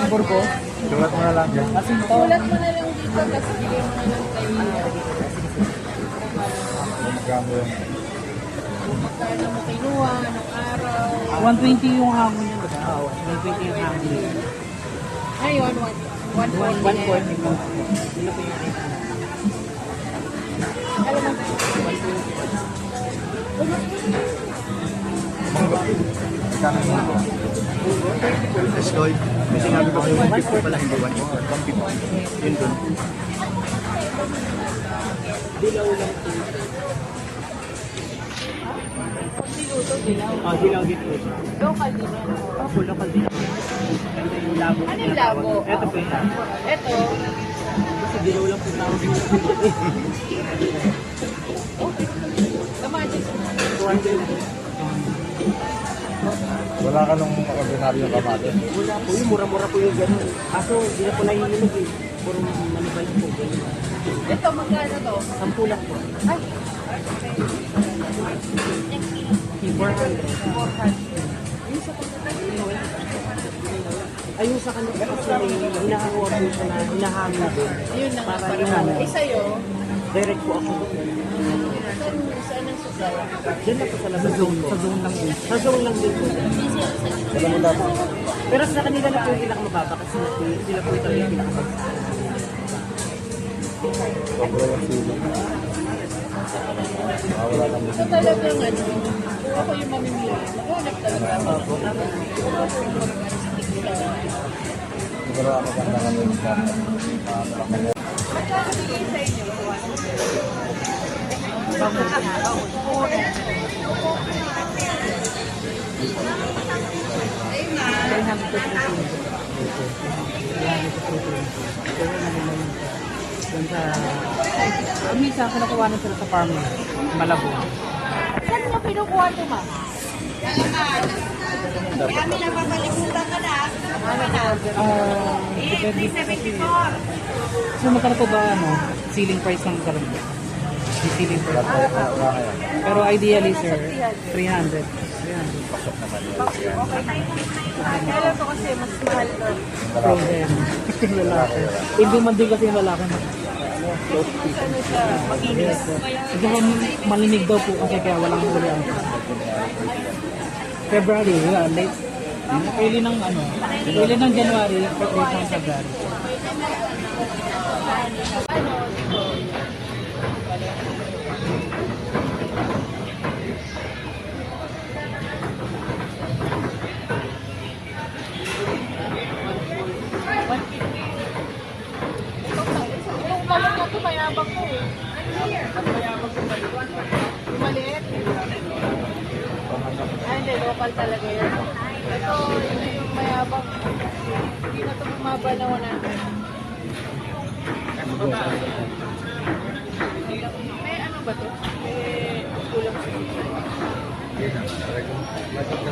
number ko. Sulat mo na lang dyan. Kasi ito. Sulat mo na lang dito, tapos bigay mo na lang kay Magkano yun? magkano mo kinuha, anong araw. 120 yung hangin niya, diba? Oo, 120 yung hangin niya. Ayun, 140. 140 po. Sino po yung rate? Alam mo, Magkano yun? Eskoy. Kasi nga ko yung 150 pala, hindi 150. Yun dun. Dilaw lang po. siluto dilaw. Ah, dilaw din po. Local din yan. Opo, local din. Ito yung labo. Ano yung labo? Ito po yung labo. Ito. Kasi dilaw lang po tawag yung Kamatis. 200. Wala ka nung ordinaryong kamatis. Wala po, yung mura-mura po yung gano'n. Kaso, hindi na po nahihinog eh. Puro manibay po. Ito, magkano to? 10 lang po. Ay, 400. 400. Ayun sa kanya kasi may hinahawa po siya na hinahangin din. Yun na nga. Para yung ano, Eh, sa'yo, direct po ako doon. saan ang supply? Diyan lang po sa labas. Sa zone lang din. Sa zone lang din po. Wala mo dapat. Pero sa kanila na po yung pinakamababa kasi sila po ito yung pinakamababa. Sobra yung silo. Wala kang So talagang ano, kung ako yung mamimili, maghanap talaga ako. siguro ako ganda ka rin sa Magkano bigay sa inyo? Ayun na. Minsan, kinukuha na sila sa farming. Malabo. Saan nyo pinukuha ito, ma'am? Kami na papalimutan ka na. Kami na. Depende kasi. So, magkano po ba, ceiling price ng karoon? Yung ceiling price. Pero ideally, sir, 300. 300. pasok naman yun. Kailan to kasi mas mahal to. Frozen. Lalaki. Hindi man din kasi yung lalaki. Mas ano siya, maginis. Siguro malimig daw po kasi kaya walang huli ang February, late. Early ng early ng January, late ng February. Yung balon na to, mayabang ko eh. Yung maliit. Ay, hindi, local talaga yun. Ito, yung mayabang. Hindi na ito bumaba na 100. May ano ba to? May kulang sa